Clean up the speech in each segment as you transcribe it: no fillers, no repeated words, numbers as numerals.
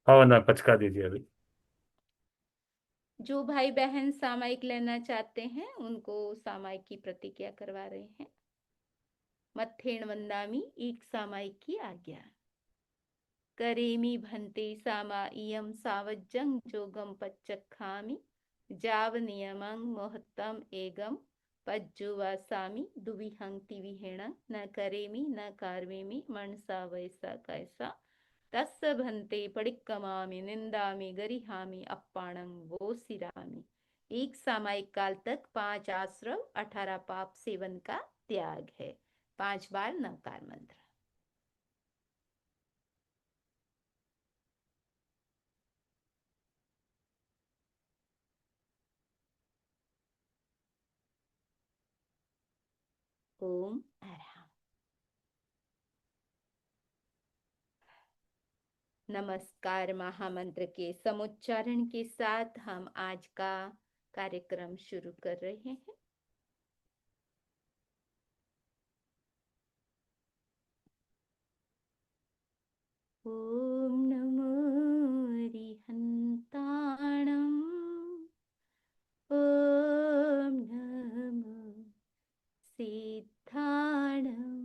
हाँ ना, पचका दीजिए अभी। जो भाई बहन सामायिक लेना चाहते हैं उनको सामायिक की प्रतिज्ञा करवा रहे हैं। मत्थेण वंदामि एक सामायिक की आज्ञा। करेमि भन्ते सामा इयं सावज्जं जोगं पच्चखामि जाव नियमं मोहत्तम एगम पज्जुवासामि दुविहं तिविहेण न करेमि न कार्वेमि मनसा वैसा कैसा तस्य भन्ते पडिक्कमामि निंदामि गरिहामि अप्पाणं वो सिरामि। एक सामायिक काल तक 5 आश्रव 18 पाप सेवन का त्याग है। 5 बार नकार मंत्र। ओम अरहम। नमस्कार महामंत्र के समुच्चारण के साथ हम आज का कार्यक्रम शुरू कर रहे हैं। ओम नमो रिहंताणम। ओम नमो सिद्धाणम।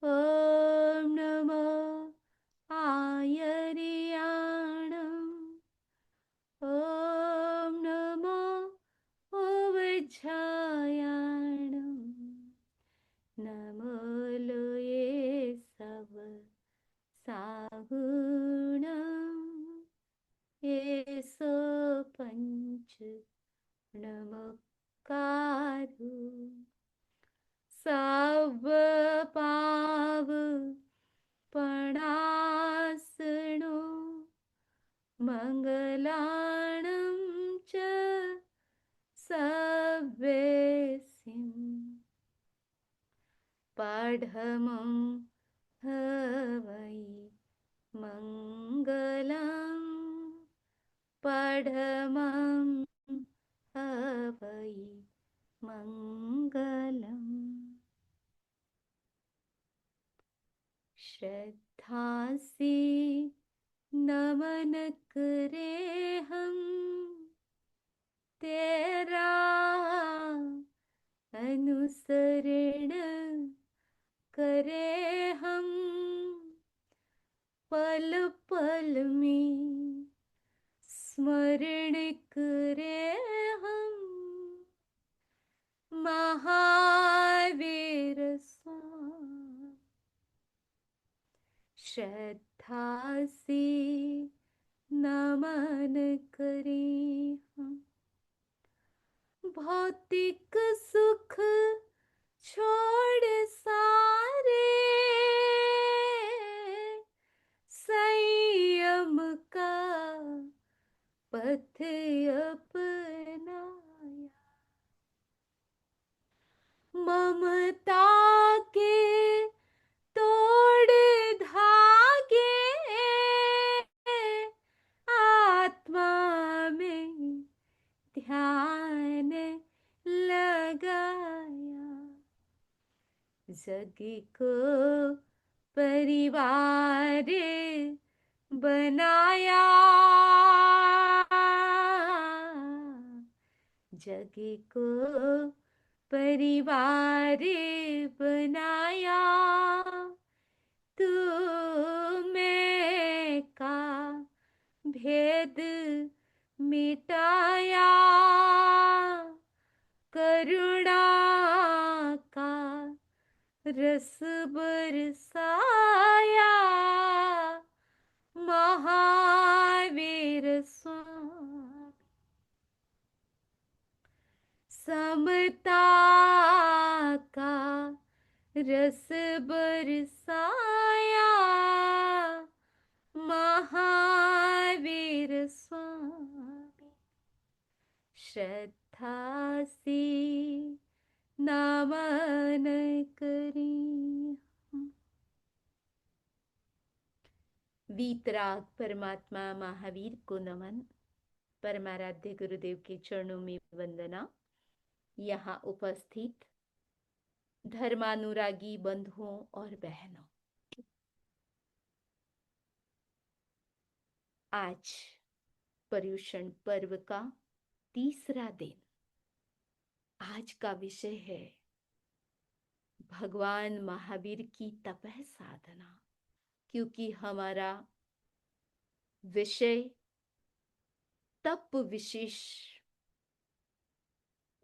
ओम नमो आयर्याणम। ओम नमो उवज्झायाणम। नमो लोये सब साहुणम। येसो पंच नमकारो। सब पाव पणासनो मंगलाणं च सव्येसिं पाढमं हवै मंगलं। पाढमं हवै मंगलम्। श्रद्धा से नमन करे हम तेरा अनुसरण करे हम। पल पल में स्मरण करे हम महावीर स्वामी। श्रद्धा से नमन करें हम भौतिक सुख छोड़ सारे संयम का पथ अपनाया। ममता के तोड़ धागे आत्मा में ध्यान लगाया। जग को परिवार बनाया। जग को परिवार बनाया। तू मैं का भेद मिटाया। करुणा का रस बरसाया। महावीर स्वामी। समता का रस बरसाया। महावीर स्वामी। श्रद्धा से नमन करें। वीतराग परमात्मा महावीर को नमन। परमाराध्य गुरुदेव के चरणों में वंदना। यहाँ उपस्थित धर्मानुरागी बंधुओं और बहनों, आज पर्युषण पर्व का तीसरा दिन। आज का विषय है भगवान महावीर की तपः साधना, क्योंकि हमारा विषय तप विशेष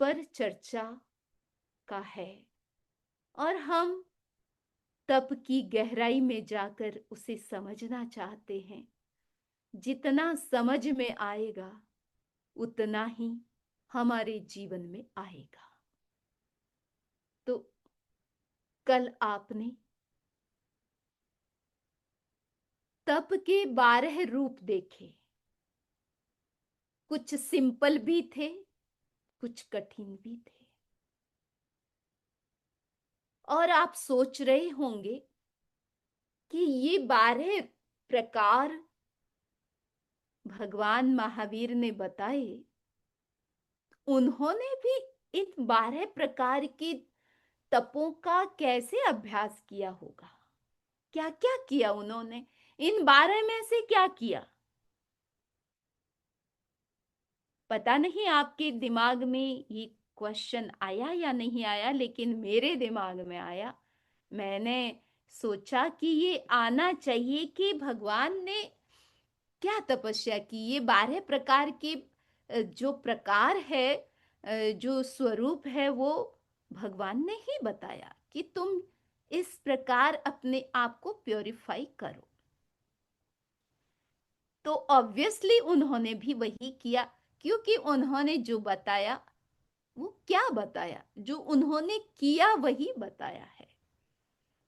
पर चर्चा का है और हम तप की गहराई में जाकर उसे समझना चाहते हैं। जितना समझ में आएगा उतना ही हमारे जीवन में आएगा। तो कल आपने तप के 12 रूप देखे। कुछ सिंपल भी थे, कुछ कठिन भी थे। और आप सोच रहे होंगे कि ये 12 प्रकार भगवान महावीर ने बताए, उन्होंने भी इन 12 प्रकार के तपों का कैसे अभ्यास किया होगा? क्या क्या किया उन्होंने? इन 12 में से क्या किया? पता नहीं आपके दिमाग में ये क्वेश्चन आया या नहीं आया, लेकिन मेरे दिमाग में आया। मैंने सोचा कि ये आना चाहिए कि भगवान ने क्या तपस्या की। ये 12 प्रकार के जो प्रकार है, जो स्वरूप है, वो भगवान ने ही बताया कि तुम इस प्रकार अपने आप को प्योरीफाई करो। तो ऑब्वियसली उन्होंने भी वही किया, क्योंकि उन्होंने जो बताया वो क्या बताया? जो उन्होंने किया वही बताया है।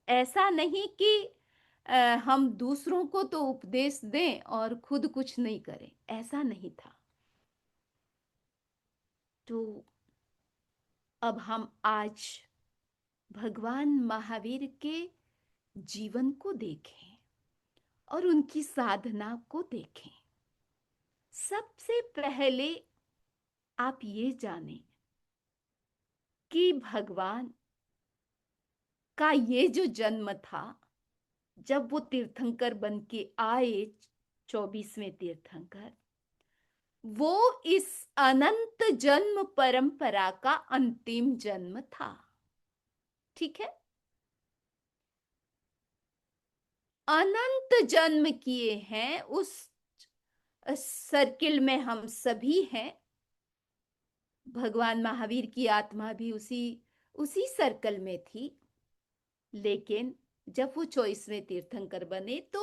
ऐसा नहीं कि हम दूसरों को तो उपदेश दें और खुद कुछ नहीं करें, ऐसा नहीं था। तो अब हम आज भगवान महावीर के जीवन को देखें और उनकी साधना को देखें। सबसे पहले आप ये जानें कि भगवान का ये जो जन्म था, जब वो तीर्थंकर बन के आए, 24वें तीर्थंकर, वो इस अनंत जन्म परंपरा का अंतिम जन्म था। ठीक है? अनंत जन्म किए हैं, उस सर्किल में हम सभी हैं। भगवान महावीर की आत्मा भी उसी उसी सर्कल में थी। लेकिन जब वो 24वें तीर्थंकर बने तो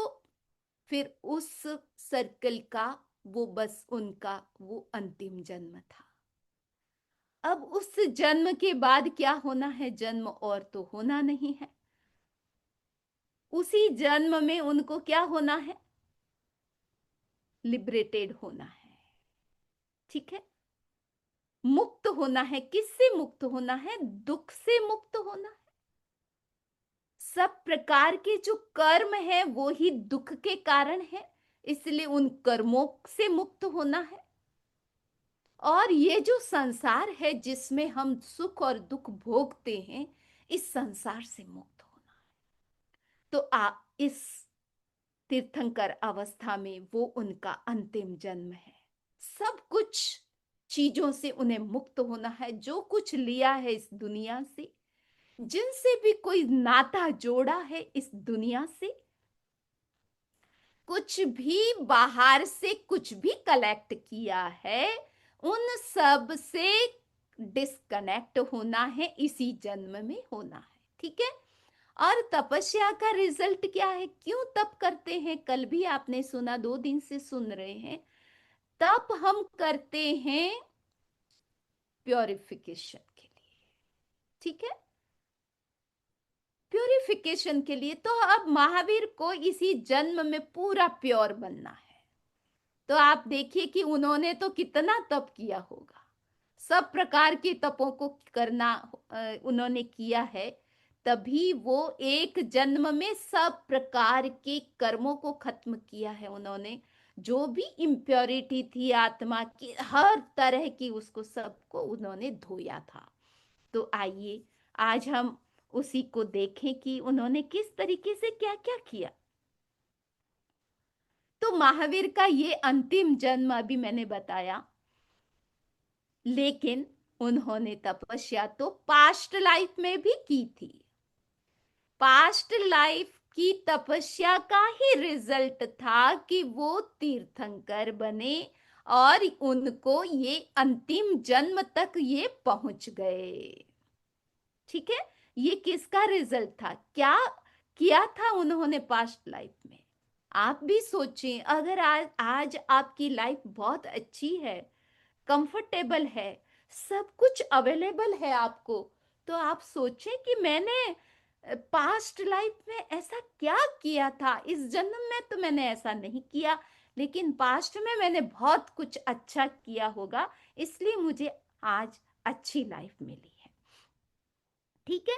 फिर उस सर्कल का वो बस उनका वो अंतिम जन्म था। अब उस जन्म के बाद क्या होना है? जन्म और तो होना नहीं है। उसी जन्म में उनको क्या होना है? लिबरेटेड होना है। ठीक है? मुक्त होना है। किससे मुक्त होना है? दुख से मुक्त होना है। सब प्रकार के जो कर्म है वो ही दुख के कारण है, इसलिए उन कर्मों से मुक्त होना है। और ये जो संसार है जिसमें हम सुख और दुख भोगते हैं, इस संसार से मुक्त होना है। तो इस तीर्थंकर अवस्था में वो उनका अंतिम जन्म है। सब कुछ चीजों से उन्हें मुक्त होना है। जो कुछ लिया है इस दुनिया से, जिनसे भी कोई नाता जोड़ा है इस दुनिया से, कुछ भी बाहर से कुछ भी कलेक्ट किया है, उन सब से डिस्कनेक्ट होना है, इसी जन्म में होना है। ठीक है? और तपस्या का रिजल्ट क्या है? क्यों तप करते हैं? कल भी आपने सुना, 2 दिन से सुन रहे हैं। तप हम करते हैं प्योरिफिकेशन के लिए। ठीक है? प्योरिफिकेशन के लिए। तो अब महावीर को इसी जन्म में पूरा प्योर बनना है। तो आप देखिए कि उन्होंने तो कितना तप किया होगा। सब प्रकार के तपों को करना उन्होंने किया है, तभी वो एक जन्म में सब प्रकार के कर्मों को खत्म किया है उन्होंने। जो भी इम्प्योरिटी थी आत्मा की, हर तरह की, उसको सबको उन्होंने धोया था। तो आइए आज हम उसी को देखें कि उन्होंने किस तरीके से क्या क्या किया। तो महावीर का ये अंतिम जन्म अभी मैंने बताया, लेकिन उन्होंने तपस्या तो पास्ट लाइफ में भी की थी। पास्ट लाइफ की तपस्या का ही रिजल्ट था कि वो तीर्थंकर बने और उनको ये अंतिम जन्म तक ये पहुंच गए। ठीक है, ये किसका रिजल्ट था, क्या किया था उन्होंने पास्ट लाइफ में। आप भी सोचें, अगर आज आपकी लाइफ बहुत अच्छी है, कंफर्टेबल है, सब कुछ अवेलेबल है आपको, तो आप सोचें कि मैंने पास्ट लाइफ में ऐसा क्या किया था, इस जन्म में तो मैंने ऐसा नहीं किया, लेकिन पास्ट में मैंने बहुत कुछ अच्छा किया होगा, इसलिए मुझे आज अच्छी लाइफ मिली है। ठीक है,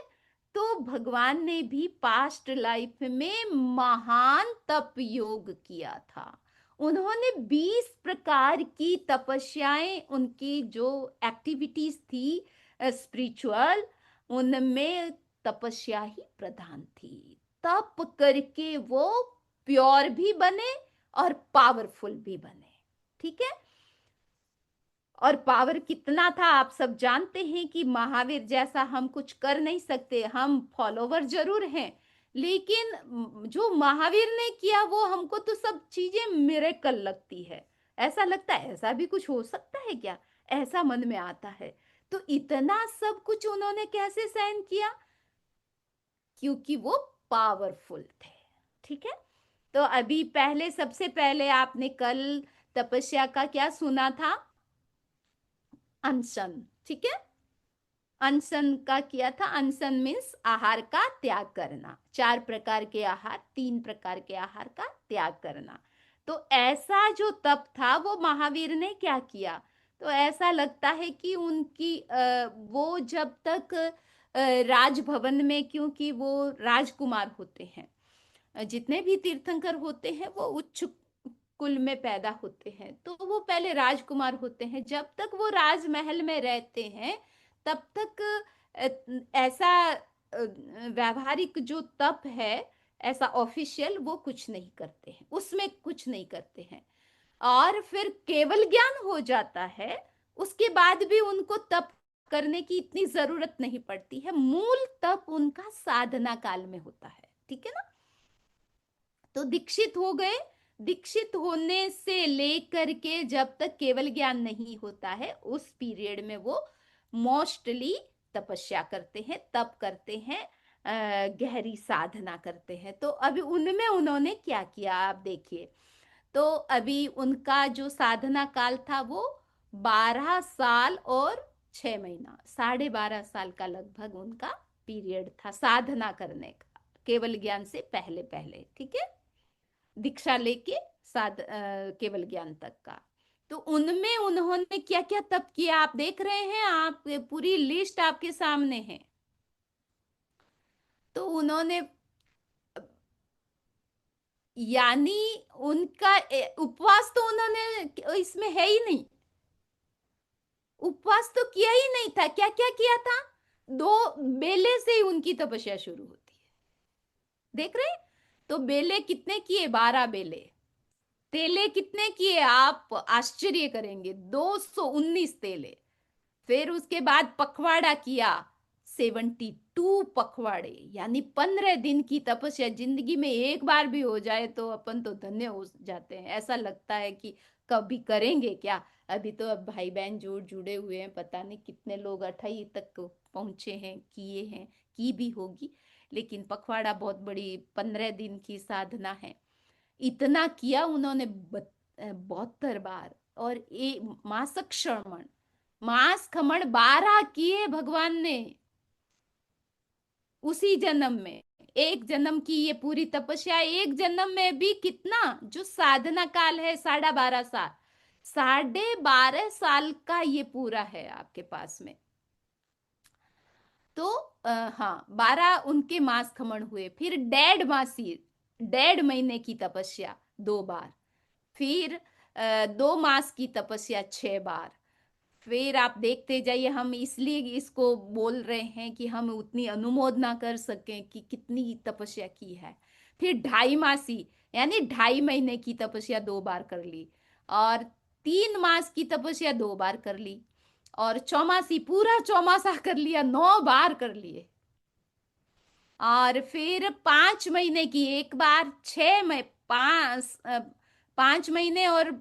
तो भगवान ने भी पास्ट लाइफ में महान तप योग किया था। उन्होंने 20 प्रकार की तपस्याएं, उनकी जो एक्टिविटीज थी स्पिरिचुअल, उनमें तपस्या ही प्रधान थी। तप करके वो प्योर भी बने और पावरफुल भी बने। ठीक है, और पावर कितना था आप सब जानते हैं कि महावीर जैसा हम कुछ कर नहीं सकते, हम फॉलोवर जरूर हैं, लेकिन जो महावीर ने किया वो हमको तो सब चीजें मिरेकल लगती है। ऐसा लगता है ऐसा भी कुछ हो सकता है क्या, ऐसा मन में आता है। तो इतना सब कुछ उन्होंने कैसे सहन किया, क्योंकि वो पावरफुल थे। ठीक है, तो अभी पहले, सबसे पहले आपने कल तपस्या का क्या सुना था, अनशन। ठीक है, अनशन का किया था। अनशन मीन्स आहार का त्याग करना, 4 प्रकार के आहार, 3 प्रकार के आहार का त्याग करना। तो ऐसा जो तप था वो महावीर ने क्या किया, तो ऐसा लगता है कि उनकी वो जब तक राजभवन में, क्योंकि वो राजकुमार होते हैं, जितने भी तीर्थंकर होते हैं वो उच्च कुल में पैदा होते हैं, तो वो पहले राजकुमार होते हैं। जब तक वो राजमहल में रहते हैं तब तक ऐसा व्यावहारिक जो तप है, ऐसा ऑफिशियल वो कुछ नहीं करते हैं, उसमें कुछ नहीं करते हैं। और फिर केवल ज्ञान हो जाता है, उसके बाद भी उनको तप करने की इतनी जरूरत नहीं पड़ती है। मूल तप उनका साधना काल में होता है। ठीक है ना, तो दीक्षित हो गए, दीक्षित होने से लेकर के जब तक केवल ज्ञान नहीं होता है, उस पीरियड में वो मोस्टली तपस्या करते हैं, तप करते हैं, गहरी साधना करते हैं। तो अभी उनमें उन्होंने क्या किया आप देखिए, तो अभी उनका जो साधना काल था वो 12 साल और 6 महीना, 12.5 साल का लगभग उनका पीरियड था साधना करने का, केवल ज्ञान से पहले पहले। ठीक है, दीक्षा लेके केवल ज्ञान तक का। तो उनमें उन्होंने क्या क्या तप किया आप देख रहे हैं, आप पूरी लिस्ट आपके सामने है। तो उन्होंने, यानी उनका उपवास तो उन्होंने इसमें है ही नहीं, उपवास तो किया ही नहीं था। क्या क्या किया था, 2 बेले से ही उनकी तपस्या शुरू होती है, देख रहे हैं। तो बेले कितने किए, 12 बेले। तेले कितने किए, आप आश्चर्य करेंगे, 219 तेले। फिर उसके बाद पखवाड़ा किया, 72 पखवाड़े, यानी 15 दिन की तपस्या। जिंदगी में एक बार भी हो जाए तो अपन तो धन्य हो जाते हैं, ऐसा लगता है कि कभी करेंगे क्या। अभी तो अब भाई बहन जुड़े हुए हैं, पता नहीं कितने लोग 28 तक पहुंचे हैं, किए हैं, की भी होगी। लेकिन पखवाड़ा बहुत बड़ी 15 दिन की साधना है। इतना किया उन्होंने 72 बार। और मासक श्रवण, मांस खमण 12 किए भगवान ने उसी जन्म में। एक जन्म की ये पूरी तपस्या, एक जन्म में भी कितना जो साधना काल है, 12.5 साल, 12.5 साल का ये पूरा है आपके पास में। तो हाँ, 12 उनके मास खमण हुए। फिर 1.5 मासी, 1.5 महीने की तपस्या 2 बार। फिर 2 मास की तपस्या 6 बार। फिर आप देखते जाइए, हम इसलिए इसको बोल रहे हैं कि हम उतनी अनुमोदना कर सकें कि कितनी तपस्या की है। फिर 2.5 मासी, यानी 2.5 महीने की तपस्या 2 बार कर ली, और 3 मास की तपस्या 2 बार कर ली, और चौमासी पूरा चौमासा कर लिया, 9 बार कर लिए। और फिर 5 महीने की 1 बार, 5 महीने और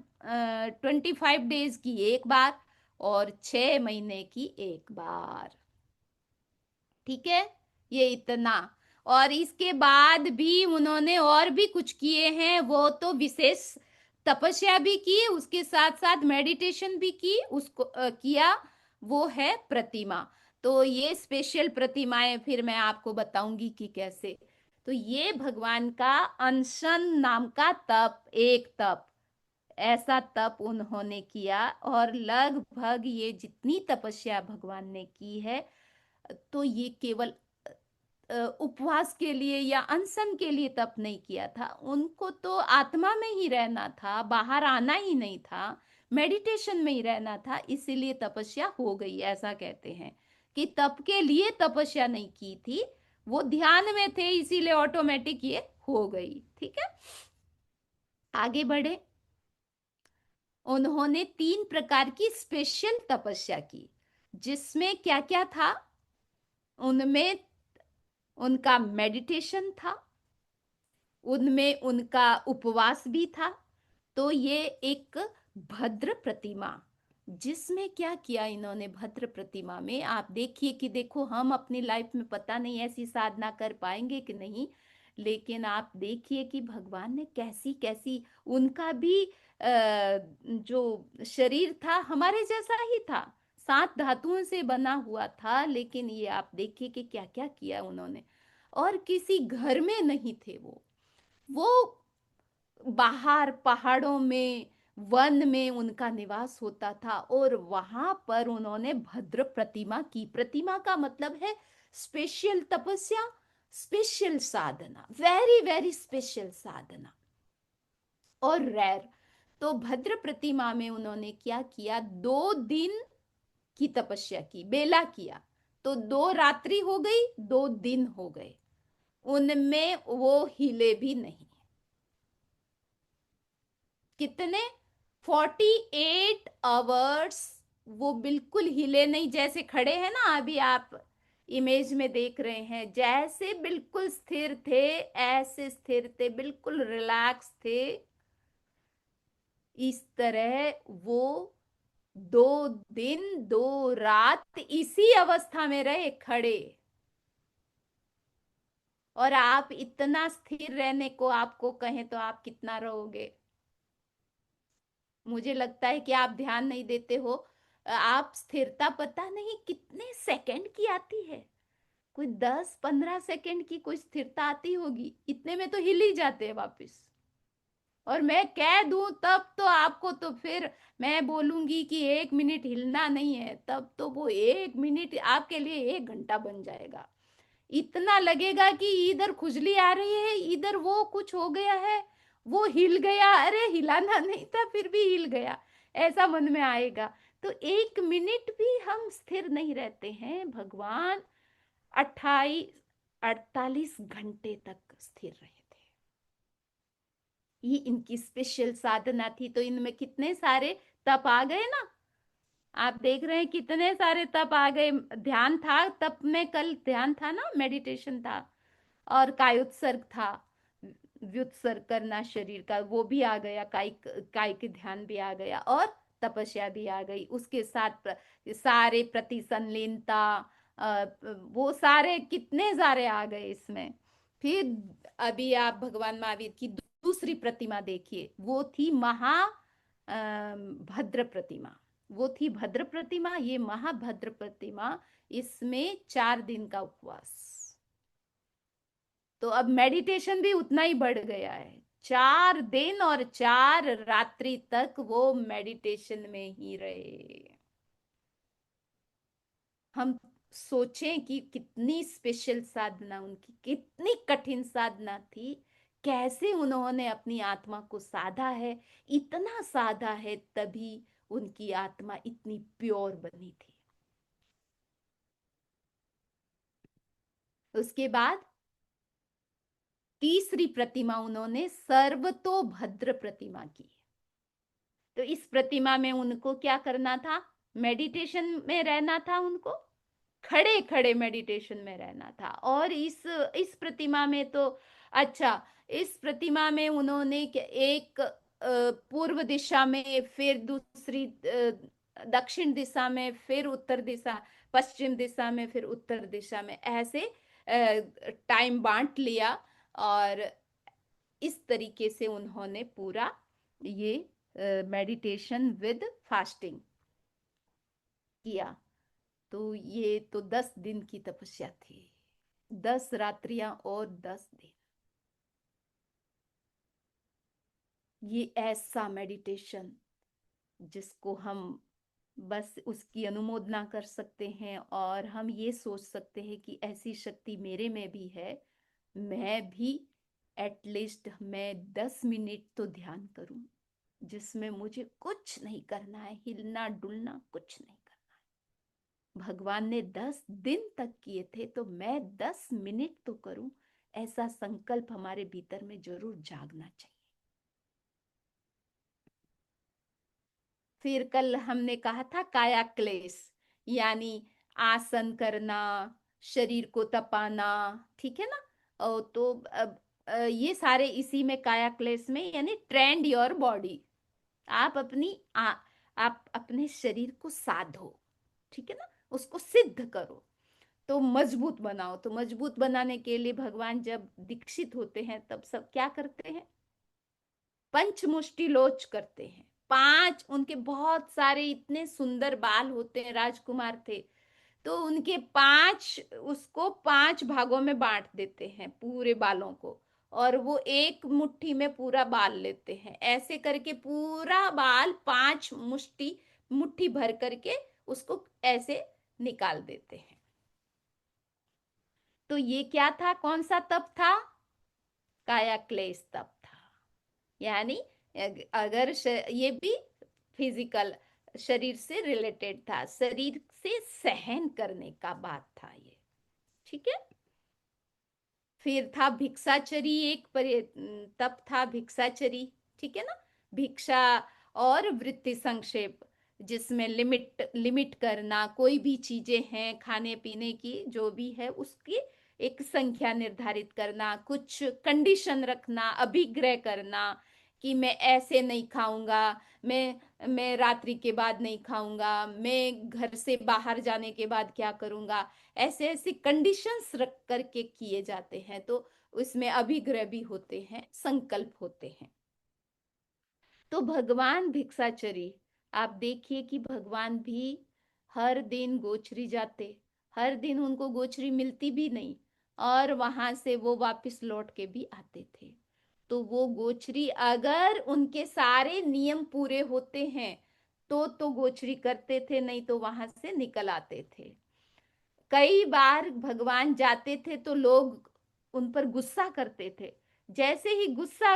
25 डेज की 1 बार, और 6 महीने की 1 बार। ठीक है, ये इतना। और इसके बाद भी उन्होंने और भी कुछ किए हैं, वो तो विशेष तपस्या भी की, उसके साथ साथ मेडिटेशन भी की, उसको किया, वो है प्रतिमा। तो ये स्पेशल प्रतिमाएं फिर मैं आपको बताऊंगी कि कैसे। तो ये भगवान का अनशन नाम का तप, एक तप, ऐसा तप उन्होंने किया। और लगभग ये जितनी तपस्या भगवान ने की है, तो ये केवल उपवास के लिए या अनशन के लिए तप नहीं किया था, उनको तो आत्मा में ही रहना था, बाहर आना ही नहीं था, मेडिटेशन में ही रहना था, इसीलिए तपस्या हो गई। ऐसा कहते हैं कि तप के लिए तपस्या नहीं की थी, वो ध्यान में थे, इसीलिए ऑटोमेटिक ये हो गई। ठीक है, आगे बढ़े। उन्होंने 3 प्रकार की स्पेशल तपस्या की, जिसमें क्या क्या था? उनमें उनका मेडिटेशन था, उनमें उनका उपवास भी था। तो ये एक भद्र प्रतिमा, जिसमें क्या किया इन्होंने भद्र प्रतिमा में, आप देखिए कि देखो हम अपनी लाइफ में पता नहीं ऐसी साधना कर पाएंगे कि नहीं, लेकिन आप देखिए कि भगवान ने कैसी कैसी, उनका भी जो शरीर था हमारे जैसा ही था, 7 धातुओं से बना हुआ था, लेकिन ये आप देखिए कि क्या क्या किया उन्होंने। और किसी घर में नहीं थे वो बाहर पहाड़ों में, वन में उनका निवास होता था, और वहां पर उन्होंने भद्र प्रतिमा की। प्रतिमा का मतलब है स्पेशल तपस्या, स्पेशल साधना, वेरी वेरी स्पेशल साधना, और रैर। तो भद्र प्रतिमा में उन्होंने क्या किया, 2 दिन की तपस्या की, बेला किया। तो 2 रात्रि हो गई, 2 दिन हो गए, उनमें वो हिले भी नहीं। कितने? 48 आवर्स वो बिल्कुल हिले नहीं, जैसे खड़े हैं ना अभी आप इमेज में देख रहे हैं, जैसे बिल्कुल स्थिर थे, ऐसे स्थिर थे, बिल्कुल रिलैक्स थे। इस तरह वो 2 दिन 2 रात इसी अवस्था में रहे, खड़े। और आप इतना स्थिर रहने को आपको कहें तो आप कितना रहोगे? मुझे लगता है कि आप ध्यान नहीं देते हो। आप स्थिरता पता नहीं कितने सेकंड की आती है, कोई 10-15 सेकंड की कोई स्थिरता आती होगी, इतने में तो हिल ही जाते हैं वापस। और मैं कह दूं तब तो आपको, तो फिर मैं बोलूंगी कि 1 मिनट हिलना नहीं है, तब तो वो 1 मिनट आपके लिए 1 घंटा बन जाएगा। इतना लगेगा कि इधर खुजली आ रही है, इधर वो कुछ हो गया है, वो हिल गया, अरे हिलाना नहीं था फिर भी हिल गया, ऐसा मन में आएगा। तो 1 मिनट भी हम स्थिर नहीं रहते हैं, भगवान 28-48 घंटे तक स्थिर रहे थे। ये इनकी स्पेशल साधना थी। तो इनमें कितने सारे तप आ गए ना, आप देख रहे हैं कितने सारे तप आ गए। ध्यान था, तप में कल ध्यान था ना, मेडिटेशन था, और कायोत्सर्ग था, व्युत्सर्ग करना शरीर का, वो भी आ गया, कायिक कायिक ध्यान भी आ गया, और तपस्या भी आ गई उसके साथ। सारे प्रतिसंलीनता, वो सारे कितने सारे आ गए इसमें। फिर अभी आप भगवान महावीर की दूसरी प्रतिमा देखिए, वो थी महा भद्र प्रतिमा। वो थी भद्र प्रतिमा, ये महाभद्र प्रतिमा, इसमें 4 दिन का उपवास। तो अब मेडिटेशन भी उतना ही बढ़ गया है, 4 दिन और 4 रात्रि तक वो मेडिटेशन में ही रहे। हम सोचें कि कितनी स्पेशल साधना उनकी, कितनी कठिन साधना थी, कैसे उन्होंने अपनी आत्मा को साधा है, इतना साधा है, तभी उनकी आत्मा इतनी प्योर बनी थी। उसके बाद तीसरी प्रतिमा उन्होंने सर्वतोभद्र प्रतिमा की। तो इस प्रतिमा में उनको क्या करना था? मेडिटेशन में रहना था, उनको खड़े खड़े मेडिटेशन में रहना था। और इस प्रतिमा में तो अच्छा, इस प्रतिमा में उन्होंने एक पूर्व दिशा में, फिर दूसरी दक्षिण दिशा में, फिर उत्तर दिशा, पश्चिम दिशा में, फिर उत्तर दिशा में, ऐसे टाइम बांट लिया। और इस तरीके से उन्होंने पूरा ये मेडिटेशन विद फास्टिंग किया। तो ये तो 10 दिन की तपस्या थी, 10 रात्रियां और 10 दिन। ये ऐसा मेडिटेशन जिसको हम बस उसकी अनुमोदना कर सकते हैं, और हम ये सोच सकते हैं कि ऐसी शक्ति मेरे में भी है, मैं भी एटलीस्ट मैं 10 मिनट तो ध्यान करूं, जिसमें मुझे कुछ नहीं करना है, हिलना डुलना कुछ नहीं करना है। भगवान ने 10 दिन तक किए थे, तो मैं 10 मिनट तो करूं, ऐसा संकल्प हमारे भीतर में जरूर जागना चाहिए। फिर कल हमने कहा था काया क्लेश, यानी आसन करना, शरीर को तपाना, ठीक है ना। तो अब ये सारे इसी में काया क्लेश में, यानी ट्रेंड योर बॉडी। आप आप अपने शरीर को साधो, ठीक है ना, उसको सिद्ध करो, तो मजबूत बनाओ। तो मजबूत बनाने के लिए भगवान जब दीक्षित होते हैं तब सब क्या करते हैं? पंचमुष्टि लोच करते हैं। पांच, उनके बहुत सारे इतने सुंदर बाल होते हैं, राजकुमार थे, तो उनके पांच, उसको 5 भागों में बांट देते हैं पूरे बालों को, और वो एक मुट्ठी में पूरा बाल लेते हैं। ऐसे करके पूरा बाल 5 मुट्ठी मुट्ठी भर करके उसको ऐसे निकाल देते हैं। तो ये क्या था? कौन सा तप था? काया क्लेश तप था। यानी अगर ये भी फिजिकल शरीर से रिलेटेड था, शरीर से सहन करने का बात था ये, ठीक है। फिर था भिक्षाचरी, तप था भिक्षाचरी, ठीक है ना। भिक्षा और वृत्ति संक्षेप, जिसमें लिमिट लिमिट करना, कोई भी चीजें हैं खाने पीने की जो भी है उसकी एक संख्या निर्धारित करना, कुछ कंडीशन रखना, अभिग्रह करना कि मैं ऐसे नहीं खाऊंगा, मैं रात्रि के बाद नहीं खाऊंगा, मैं घर से बाहर जाने के बाद क्या करूंगा, ऐसे ऐसे कंडीशंस रख करके किए जाते हैं। तो उसमें अभिग्रह भी होते हैं, संकल्प होते हैं। तो भगवान भिक्षाचरी, आप देखिए कि भगवान भी हर दिन गोचरी जाते, हर दिन उनको गोचरी मिलती भी नहीं, और वहां से वो वापस लौट के भी आते थे। तो वो गोचरी, अगर उनके सारे नियम पूरे होते हैं तो गोचरी करते थे, नहीं तो वहां से निकल आते थे। कई बार भगवान जाते थे तो लोग उन पर गुस्सा करते थे। जैसे ही गुस्सा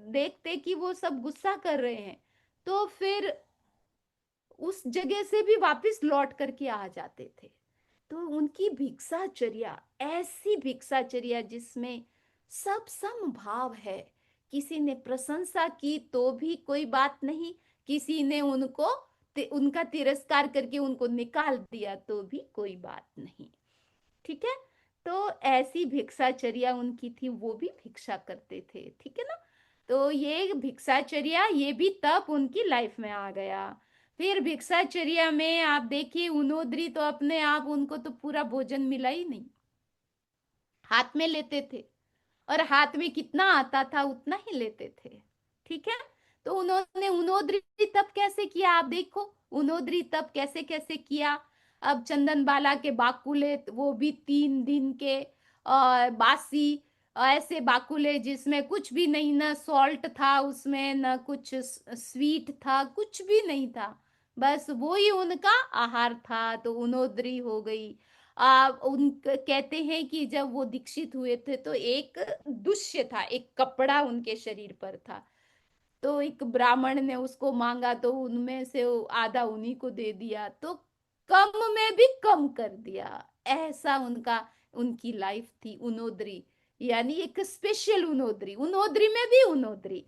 देखते कि वो सब गुस्सा कर रहे हैं, तो फिर उस जगह से भी वापस लौट करके आ जाते थे। तो उनकी भिक्षाचर्या, ऐसी भिक्षाचर्या जिसमें सब समभाव है। किसी ने प्रशंसा की तो भी कोई बात नहीं, किसी ने उनका तिरस्कार करके उनको निकाल दिया तो भी कोई बात नहीं, ठीक है। तो ऐसी भिक्षाचर्या उनकी थी, वो भी भिक्षा करते थे, ठीक है ना। तो ये भिक्षाचर्या, ये भी तप उनकी लाइफ में आ गया। फिर भिक्षाचर्या में आप देखिए, उनोद्री तो अपने आप, उनको तो पूरा भोजन मिला ही नहीं, हाथ में लेते थे, और हाथ में कितना आता था उतना ही लेते थे, ठीक है। तो उन्होंने उनोद्री तप कैसे किया, आप देखो उनोद्री तप कैसे कैसे किया। अब चंदन बाला के बाकुले, वो भी 3 दिन के, और बासी, ऐसे बाकुले जिसमें कुछ भी नहीं, ना सॉल्ट था उसमें, ना कुछ स्वीट था, कुछ भी नहीं था, बस वो ही उनका आहार था। तो उनोद्री हो गई। उन कहते हैं कि जब वो दीक्षित हुए थे तो एक दुष्य था, एक कपड़ा उनके शरीर पर था, तो एक ब्राह्मण ने उसको मांगा, तो उनमें से आधा उन्हीं को दे दिया, तो कम में भी कम कर दिया। ऐसा उनकी लाइफ थी, उनोद्री, यानी एक स्पेशल उनोदरी, उनोदरी में भी उनोदरी।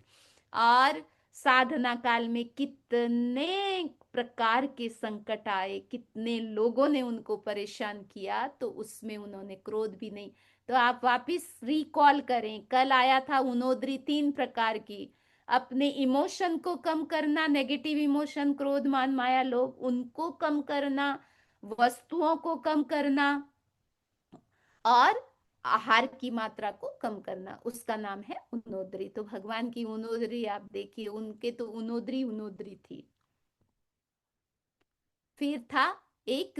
और साधना काल में कितने प्रकार के संकट आए, कितने लोगों ने उनको परेशान किया, तो उसमें उन्होंने क्रोध भी नहीं। तो आप वापिस रिकॉल करें, कल आया था उनोदरी 3 प्रकार की। अपने इमोशन को कम करना, नेगेटिव इमोशन, क्रोध मान माया लोभ, उनको कम करना, वस्तुओं को कम करना, और आहार की मात्रा को कम करना, उसका नाम है उनोदरी। तो भगवान की उनोदरी आप देखिए, उनके तो उनोदरी उनोदरी थी। फिर था एक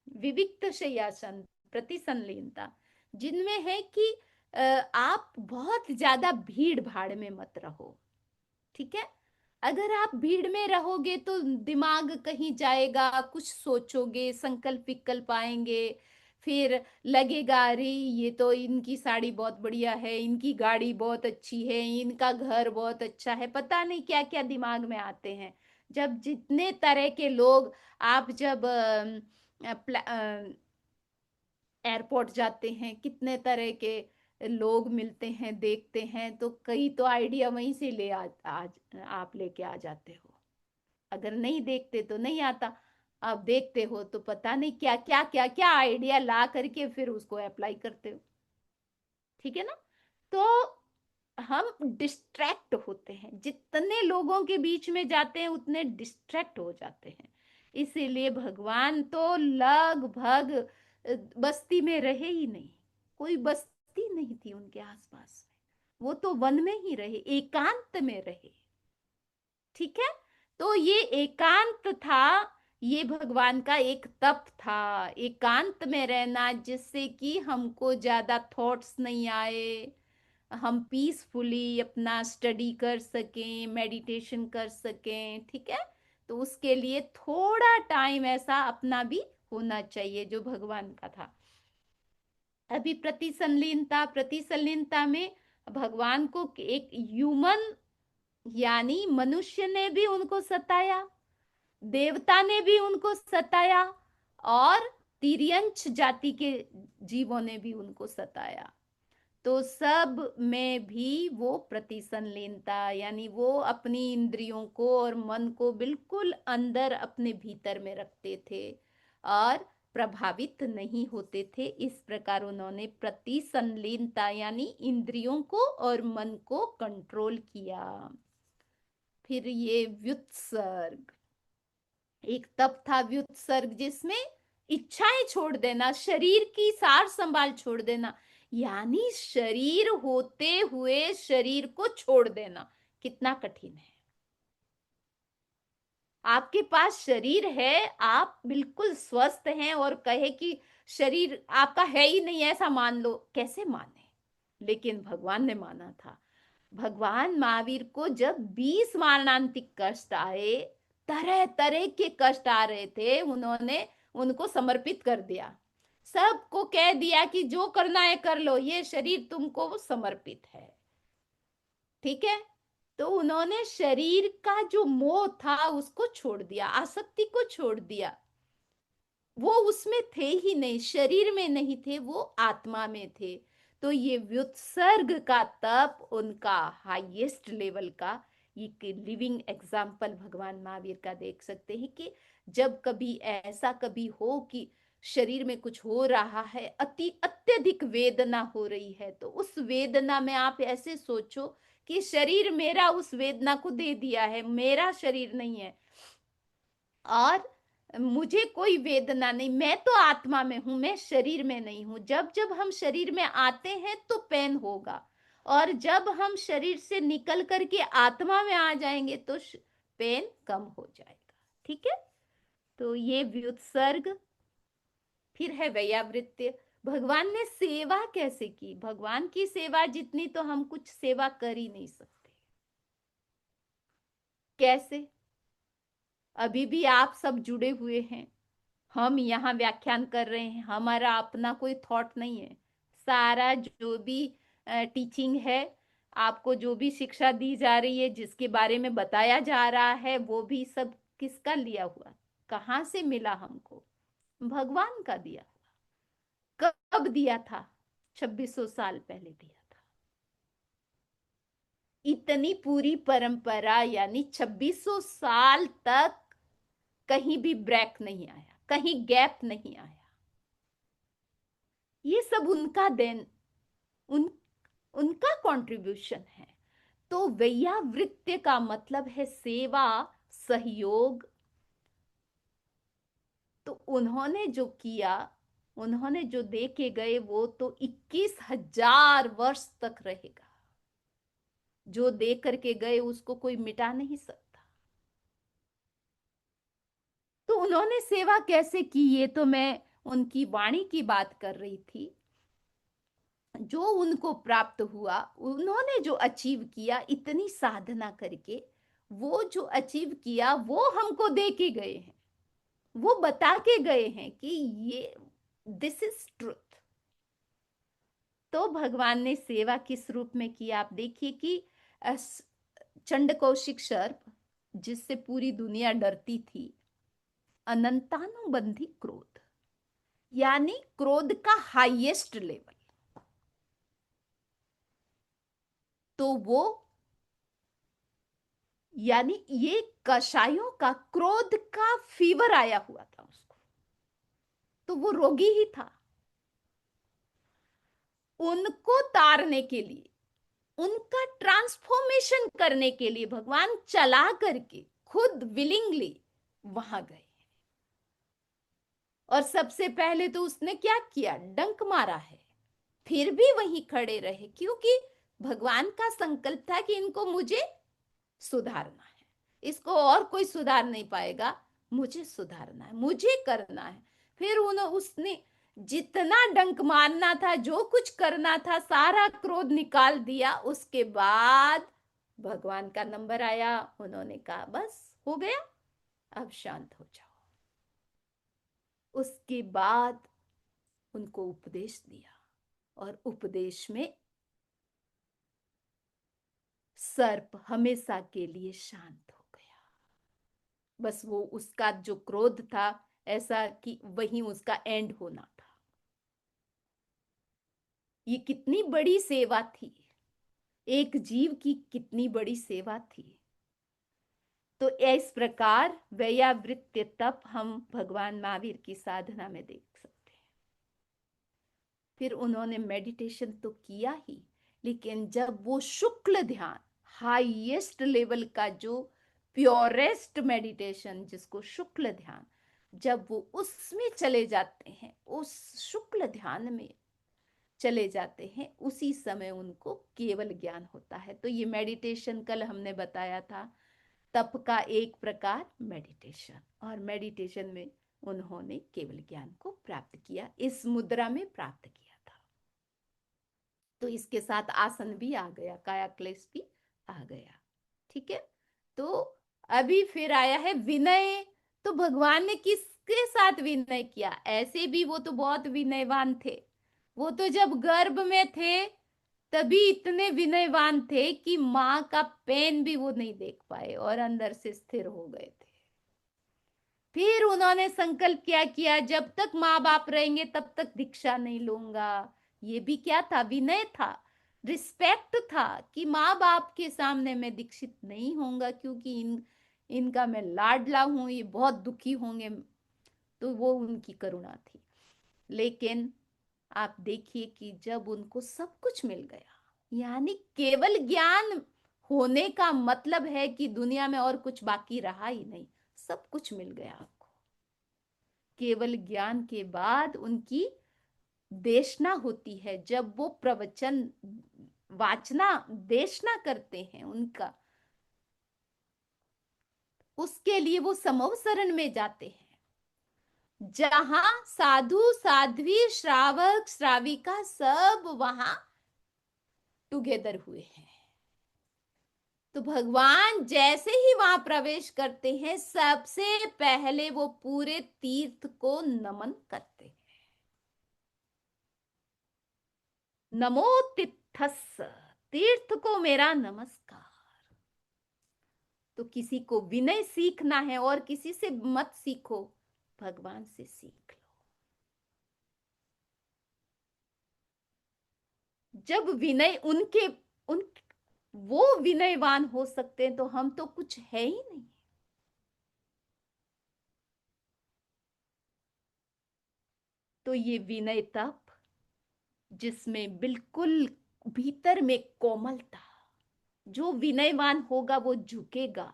विविक्त शय्यासन, प्रतिसंलीनता, जिनमें है कि आप बहुत ज्यादा भीड़ भाड़ में मत रहो। ठीक है, अगर आप भीड़ में रहोगे तो दिमाग कहीं जाएगा, कुछ सोचोगे, संकल्प विकल्प आएंगे, फिर लगेगा अरे ये तो इनकी साड़ी बहुत बढ़िया है, इनकी गाड़ी बहुत अच्छी है, इनका घर बहुत अच्छा है, पता नहीं क्या क्या दिमाग में आते हैं। जब जितने तरह के लोग, आप जब एयरपोर्ट जाते हैं, कितने तरह के लोग मिलते हैं, देखते हैं, तो कई तो आइडिया वहीं से आप लेके आ जाते हो। अगर नहीं देखते तो नहीं आता, अब देखते हो तो पता नहीं क्या क्या क्या क्या आइडिया ला करके फिर उसको अप्लाई करते हो। ठीक है ना। तो हम डिस्ट्रैक्ट होते हैं, जितने लोगों के बीच में जाते हैं उतने डिस्ट्रैक्ट हो जाते हैं। इसीलिए भगवान तो लगभग बस्ती में रहे ही नहीं, कोई बस्ती नहीं थी उनके आसपास में, वो तो वन में ही रहे, एकांत में रहे। ठीक है, तो ये एकांत था, ये भगवान का एक तप था, एकांत में रहना, जिससे कि हमको ज्यादा थॉट्स नहीं आए, हम पीसफुली अपना स्टडी कर सकें, मेडिटेशन कर सकें। ठीक है, तो उसके लिए थोड़ा टाइम ऐसा अपना भी होना चाहिए जो भगवान का था। अभी प्रतिसंलीनता, प्रतिसंलीनता में भगवान को एक ह्यूमन यानी मनुष्य ने भी उनको सताया, देवता ने भी उनको सताया, और तिर्यंच जाति के जीवों ने भी उनको सताया। तो सब में भी वो प्रतिसंलीनता, यानी वो अपनी इंद्रियों को और मन को बिल्कुल अंदर अपने भीतर में रखते थे और प्रभावित नहीं होते थे। इस प्रकार उन्होंने प्रतिसंलीनता यानी इंद्रियों को और मन को कंट्रोल किया। फिर ये व्युत्सर्ग, एक तप था व्युत्सर्ग, जिसमें इच्छाएं छोड़ देना, शरीर की सार संभाल छोड़ देना, यानी शरीर होते हुए शरीर को छोड़ देना कितना कठिन है। आपके पास शरीर है, आप बिल्कुल स्वस्थ हैं, और कहे कि शरीर आपका है ही नहीं, ऐसा मान लो, कैसे माने। लेकिन भगवान ने माना था। भगवान महावीर को जब 20 मारणांतिक कष्ट आए, तरह तरह के कष्ट आ रहे थे, उन्होंने उनको समर्पित कर दिया, सबको कह दिया कि जो करना है कर लो, ये शरीर तुमको समर्पित है। ठीक है, तो उन्होंने शरीर का जो मोह था उसको छोड़ दिया, आसक्ति को छोड़ दिया। वो उसमें थे ही नहीं, शरीर में नहीं थे, वो आत्मा में थे। तो ये व्युत्सर्ग का तप उनका हाईएस्ट लेवल का, ये लिविंग एग्जाम्पल भगवान महावीर का देख सकते हैं कि जब कभी ऐसा कभी हो कि शरीर में कुछ हो रहा है, अत्यधिक वेदना हो रही है, तो उस वेदना में आप ऐसे सोचो कि शरीर मेरा उस वेदना को दे दिया है, मेरा शरीर नहीं है, और मुझे कोई वेदना नहीं, मैं तो आत्मा में हूं, मैं शरीर में नहीं हूं। जब जब हम शरीर में आते हैं तो पेन होगा, और जब हम शरीर से निकल करके आत्मा में आ जाएंगे तो पेन कम हो जाएगा। ठीक है, तो ये व्युत्सर्ग। फिर है व्यावृत्य, भगवान ने सेवा कैसे की, भगवान की सेवा जितनी तो हम कुछ सेवा कर ही नहीं सकते। कैसे, अभी भी आप सब जुड़े हुए हैं, हम यहाँ व्याख्यान कर रहे हैं, हमारा अपना कोई थॉट नहीं है। सारा जो भी टीचिंग है, आपको जो भी शिक्षा दी जा रही है, जिसके बारे में बताया जा रहा है, वो भी सब किसका लिया हुआ, कहाँ से मिला हमको, भगवान का दिया। कब दिया था, 2600 साल पहले दिया था। इतनी पूरी परंपरा, यानी 2600 साल तक कहीं भी ब्रेक नहीं आया, कहीं गैप नहीं आया। ये सब उनका देन, उन उनका कंट्रीब्यूशन है। तो वैयावृत्य का मतलब है सेवा, सहयोग। तो उन्होंने जो किया, उन्होंने जो दे के गए, वो तो 21,000 वर्ष तक रहेगा। जो दे करके गए उसको कोई मिटा नहीं सकता। तो उन्होंने सेवा कैसे की, ये तो मैं उनकी वाणी की बात कर रही थी। जो उनको प्राप्त हुआ, उन्होंने जो अचीव किया इतनी साधना करके, वो जो अचीव किया वो हमको दे के गए हैं। वो बता के गए हैं कि ये दिस इज ट्रुथ। तो भगवान ने सेवा किस रूप में की, आप देखिए कि चंडकौशिक सर्प, जिससे पूरी दुनिया डरती थी, अनंतानुबंधी क्रोध, यानी क्रोध का हाईएस्ट लेवल। तो वो, यानी ये कषायों का क्रोध का फीवर आया हुआ था उसको, तो वो रोगी ही था। उनको तारने के लिए, उनका ट्रांसफॉर्मेशन करने के लिए भगवान चला करके खुद विलिंगली वहां गए। और सबसे पहले तो उसने क्या किया, डंक मारा है। फिर भी वहीं खड़े रहे, क्योंकि भगवान का संकल्प था कि इनको मुझे सुधारना है, इसको और कोई सुधार नहीं पाएगा, मुझे सुधारना है, मुझे करना है। फिर उसने जितना डंक मारना था, जो कुछ करना था, सारा क्रोध निकाल दिया। उसके बाद भगवान का नंबर आया, उन्होंने कहा बस हो गया, अब शांत हो जाओ। उसके बाद उनको उपदेश दिया, और उपदेश में सर्प हमेशा के लिए शांत हो गया। बस वो उसका जो क्रोध था, ऐसा कि वहीं उसका एंड होना था। ये कितनी बड़ी सेवा थी, एक जीव की कितनी बड़ी सेवा थी। तो इस प्रकार वैयावृत्य तप हम भगवान महावीर की साधना में देख सकते हैं। फिर उन्होंने मेडिटेशन तो किया ही, लेकिन जब वो शुक्ल ध्यान, हाईएस्ट लेवल का जो प्योरेस्ट मेडिटेशन जिसको शुक्ल ध्यान, जब वो उसमें चले जाते हैं, उस शुक्ल ध्यान में चले जाते हैं, उसी समय उनको केवल ज्ञान होता है। तो ये मेडिटेशन कल हमने बताया था, तप का एक प्रकार मेडिटेशन, और मेडिटेशन में उन्होंने केवल ज्ञान को प्राप्त किया, इस मुद्रा में प्राप्त किया था। तो इसके साथ आसन भी आ गया, काया क्लेश भी आ गया। ठीक है। तो अभी फिर आया है विनय। तो भगवान ने किसके साथ विनय किया, ऐसे भी वो तो बहुत विनयवान थे। वो तो जब गर्भ में थे तभी इतने विनयवान थे कि माँ का पेन भी वो नहीं देख पाए और अंदर से स्थिर हो गए थे। फिर उन्होंने संकल्प क्या किया, जब तक माँ बाप रहेंगे तब तक दीक्षा नहीं लूंगा। ये भी क्या था, विनय था, रिस्पेक्ट था कि माँ बाप के सामने मैं दीक्षित नहीं होऊंगा, क्योंकि इनका मैं लाडला हूं, ये बहुत दुखी होंगे। तो वो उनकी करुणा थी। लेकिन आप देखिए कि जब उनको सब कुछ मिल गया, यानी केवल ज्ञान होने का मतलब है कि दुनिया में और कुछ बाकी रहा ही नहीं, सब कुछ मिल गया आपको। केवल ज्ञान के बाद उनकी देशना होती है, जब वो प्रवचन वाचना देशना करते हैं उनका, उसके लिए वो समवसरण में जाते हैं, जहां साधु साध्वी श्रावक श्राविका सब वहां टुगेदर हुए हैं। तो भगवान जैसे ही वहां प्रवेश करते हैं, सबसे पहले वो पूरे तीर्थ को नमन करते हैं। नमो तीर्थस्, तीर्थ को मेरा नमस्कार। तो किसी को विनय सीखना है और किसी से मत सीखो, भगवान से सीख लो। जब विनय उनके उन वो विनयवान हो सकते हैं तो हम तो कुछ है ही नहीं। तो ये विनय तप जिसमें बिल्कुल भीतर में कोमलता, जो विनयवान होगा वो झुकेगा।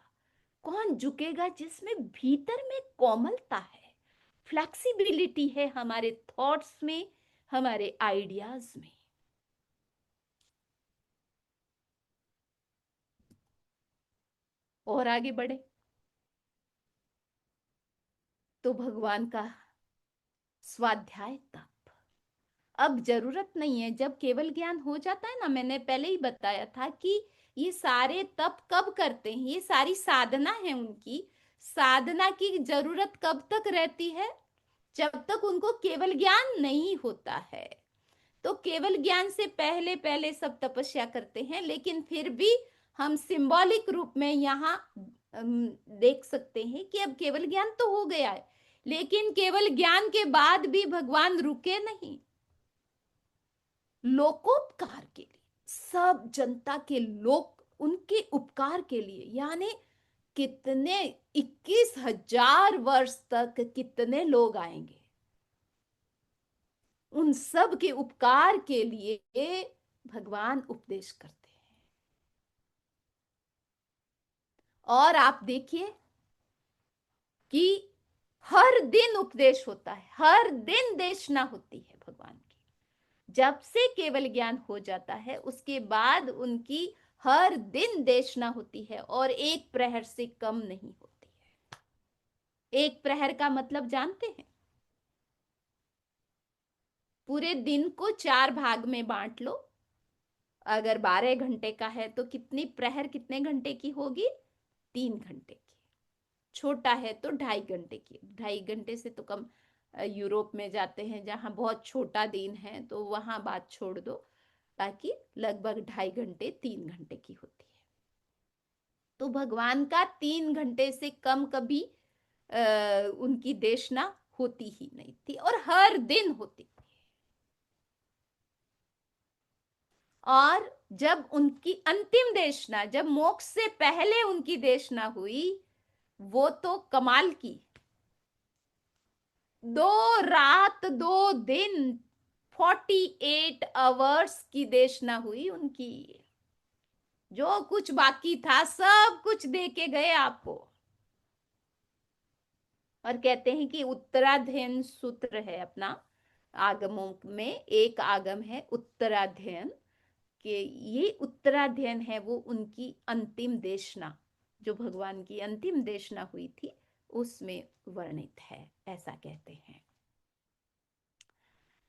कौन झुकेगा? जिसमें भीतर में कोमलता है, फ्लेक्सिबिलिटी है हमारे थॉट्स में, हमारे आइडियाज में। और आगे बढ़े तो भगवान का स्वाध्याय तप। अब जरूरत नहीं है, जब केवल ज्ञान हो जाता है ना, मैंने पहले ही बताया था कि ये सारे तप कब करते हैं, ये सारी साधना है उनकी। साधना की जरूरत कब तक रहती है? जब तक उनको केवल ज्ञान नहीं होता है। तो केवल ज्ञान से पहले पहले सब तपस्या करते हैं, लेकिन फिर भी हम सिंबॉलिक रूप में यहाँ देख सकते हैं कि अब केवल ज्ञान तो हो गया है, लेकिन केवल ज्ञान के बाद भी भगवान रुके नहीं। लोकोपकार के लिए, सब जनता के लोक उनके उपकार के लिए, यानी कितने 21,000 वर्ष तक कितने लोग आएंगे, उन सब के उपकार के लिए भगवान उपदेश करते हैं। और आप देखिए कि हर दिन उपदेश होता है, हर दिन देशना होती है भगवान की। जब से केवल ज्ञान हो जाता है उसके बाद उनकी हर दिन देशना होती है, और एक प्रहर से कम नहीं होती है। एक प्रहर का मतलब जानते हैं? पूरे दिन को 4 भाग में बांट लो। अगर 12 घंटे का है तो कितनी प्रहर कितने घंटे की होगी? 3 घंटे की। छोटा है तो 2.5 घंटे की। 2.5 घंटे से तो कम। यूरोप में जाते हैं जहां बहुत छोटा दिन है तो वहां बात छोड़ दो, बाकी लगभग 2.5 घंटे 3 घंटे की होती है। तो भगवान का 3 घंटे से कम कभी उनकी देशना होती ही नहीं थी, और हर दिन होती थी। और जब उनकी अंतिम देशना, जब मोक्ष से पहले उनकी देशना हुई, वो तो कमाल की। 2 रात 2 दिन, 48 आवर्स की देशना हुई उनकी। जो कुछ बाकी था सब कुछ दे के गए आपको। और कहते हैं कि उत्तराध्ययन सूत्र है अपना, आगमों में एक आगम है उत्तराध्ययन, कि ये उत्तराध्ययन है वो उनकी अंतिम देशना, जो भगवान की अंतिम देशना हुई थी उसमें वर्णित है, ऐसा कहते हैं।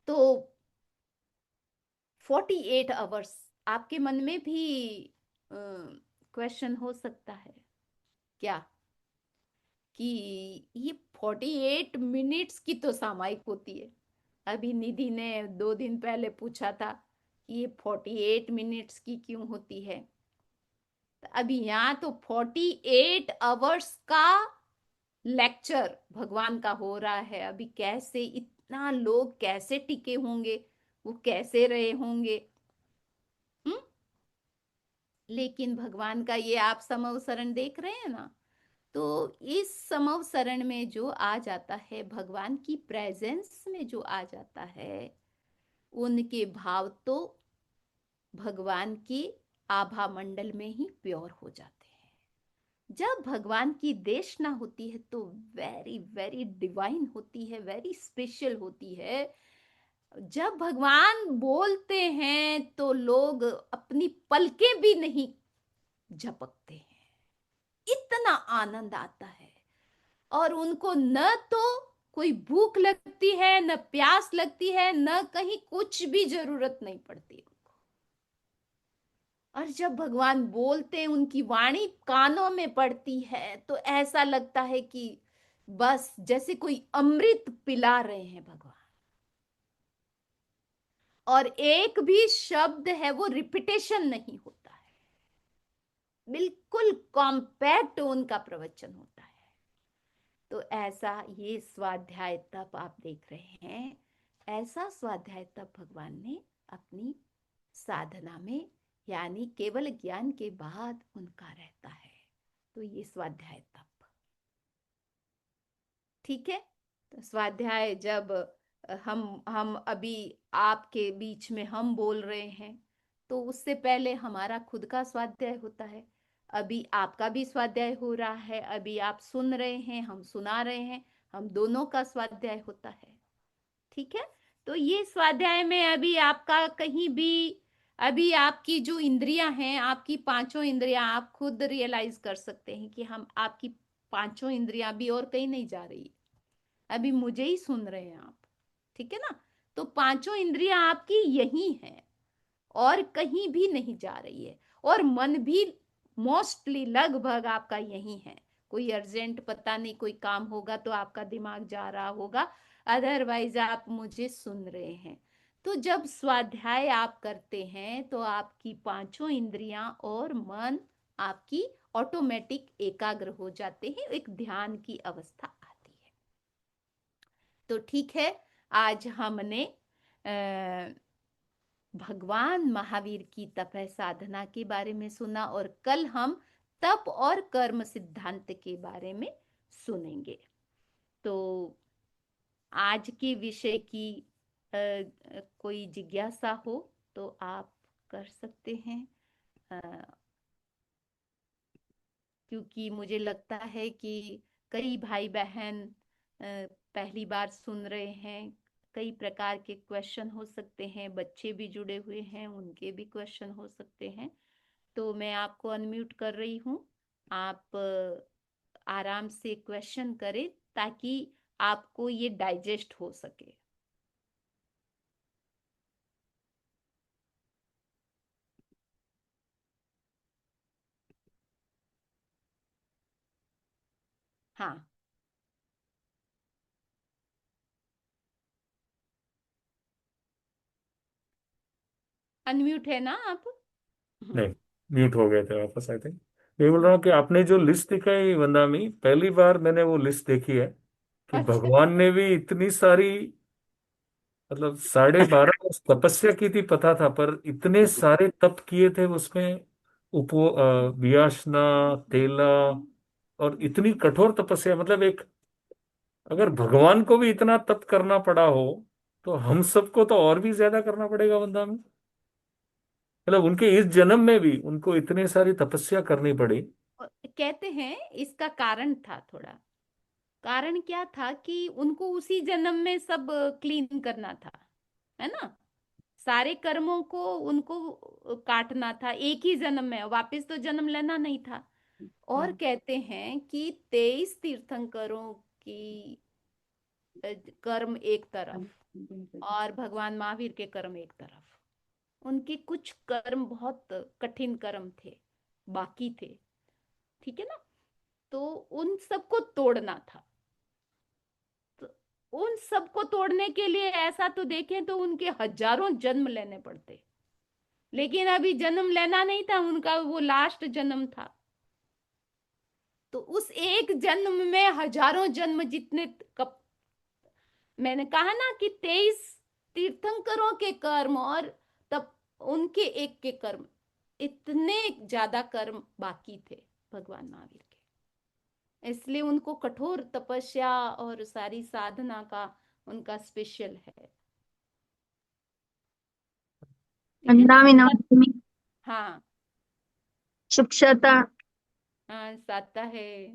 तो 48 आवर्स, आपके मन में भी क्वेश्चन हो सकता है क्या कि ये 48 मिनट्स की तो सामयिक होती है। अभी निधि ने 2 दिन पहले पूछा था कि ये 48 मिनट्स की क्यों होती है। तो अभी यहाँ तो 48 आवर्स का लेक्चर भगवान का हो रहा है। अभी कैसे इतना लोग कैसे टिके होंगे, वो कैसे रहे होंगे। हम्म। लेकिन भगवान का ये आप समवसरण देख रहे हैं ना, तो इस समवसरण में जो आ जाता है, भगवान की प्रेजेंस में जो आ जाता है, उनके भाव तो भगवान की आभा मंडल में ही प्योर हो जाते हैं। जब भगवान की देशना होती है तो वेरी वेरी डिवाइन होती है, वेरी स्पेशल होती है। जब भगवान बोलते हैं तो लोग अपनी पलकें भी नहीं झपकते हैं, इतना आनंद आता है। और उनको न तो कोई भूख लगती है, न प्यास लगती है, न कहीं कुछ भी जरूरत नहीं पड़ती उनको। और जब भगवान बोलते हैं, उनकी वाणी कानों में पड़ती है, तो ऐसा लगता है कि बस जैसे कोई अमृत पिला रहे हैं भगवान। और एक भी शब्द है वो रिपीटेशन नहीं होता है, बिल्कुल कॉम्पैक्ट उनका प्रवचन होता है। तो ऐसा ये स्वाध्याय तप आप देख रहे हैं, ऐसा स्वाध्याय तप भगवान ने अपनी साधना में, यानी केवल ज्ञान के बाद उनका रहता है। तो ये स्वाध्याय तप। ठीक है। तो स्वाध्याय जब हम अभी आपके बीच में हम बोल रहे हैं, तो उससे पहले हमारा खुद का स्वाध्याय होता है। अभी आपका भी स्वाध्याय हो रहा है, अभी आप सुन रहे हैं, हम सुना रहे हैं, हम दोनों का स्वाध्याय होता है। ठीक है। तो ये स्वाध्याय में अभी आपका कहीं भी, अभी आपकी जो इंद्रियां हैं, आपकी पांचों इंद्रियां, आप खुद रियलाइज कर सकते हैं कि हम आपकी पांचों इंद्रियां भी और कहीं नहीं जा रही, अभी मुझे ही सुन रहे हैं आप। ठीक है ना। तो पांचों इंद्रियां आपकी यही हैं और कहीं भी नहीं जा रही है। और मन भी मोस्टली लगभग आपका यही है। कोई अर्जेंट पता नहीं कोई काम होगा तो आपका दिमाग जा रहा होगा, अदरवाइज आप मुझे सुन रहे हैं। तो जब स्वाध्याय आप करते हैं तो आपकी पांचों इंद्रियां और मन आपकी ऑटोमेटिक एकाग्र हो जाते हैं, एक ध्यान की अवस्था आती है। तो ठीक है, आज हमने भगवान महावीर की तप साधना के बारे में सुना और कल हम तप और कर्म सिद्धांत के बारे में सुनेंगे। तो आज के विषय की कोई जिज्ञासा हो तो आप कर सकते हैं, क्योंकि मुझे लगता है कि कई भाई बहन पहली बार सुन रहे हैं, कई प्रकार के क्वेश्चन हो सकते हैं, बच्चे भी जुड़े हुए हैं, उनके भी क्वेश्चन हो सकते हैं। तो मैं आपको अनम्यूट कर रही हूँ, आप आराम से क्वेश्चन करें ताकि आपको ये डाइजेस्ट हो सके। हाँ, अनम्यूट है ना आप? नहीं, म्यूट हो गए थे वापस, आई थिंक। मैं बोल रहा हूँ कि आपने जो लिस्ट दिखाई वंदा में, पहली बार मैंने वो लिस्ट देखी है कि अच्छा। भगवान ने भी इतनी सारी, मतलब 12.5 वर्ष तपस्या की थी पता था, पर इतने सारे तप किए थे उसमें। वियासना, तेला, और इतनी कठोर तपस्या, मतलब एक, अगर भगवान को भी इतना तप करना पड़ा हो तो हम सबको तो और भी ज्यादा करना पड़ेगा वंदा में। मतलब उनके इस जन्म में भी उनको इतने सारी तपस्या करनी पड़ी। कहते हैं इसका कारण था थोड़ा, कारण क्या था कि उनको उसी जन्म में सब क्लीन करना था, है ना। सारे कर्मों को उनको काटना था एक ही जन्म में, वापस तो जन्म लेना नहीं था। और कहते हैं कि 23 तीर्थंकरों की कर्म एक तरफ और भगवान महावीर के कर्म एक तरफ। उनके कुछ कर्म बहुत कठिन कर्म थे, बाकी थे। ठीक है ना। तो उन सबको तोड़ना था। तो उन सबको तोड़ने के लिए ऐसा तो देखें तो उनके हजारों जन्म लेने पड़ते, लेकिन अभी जन्म लेना नहीं था उनका, वो लास्ट जन्म था। तो उस एक जन्म में हजारों जन्म जितने कप, मैंने कहा ना कि 23 तीर्थंकरों के कर्म और तब उनके एक के कर्म, इतने ज्यादा कर्म बाकी थे भगवान महावीर के, इसलिए उनको कठोर तपस्या और सारी साधना का उनका स्पेशल है। ठीक है ना। अंदामी नवमी हाँ। शिक्षता। हाँ, साता है।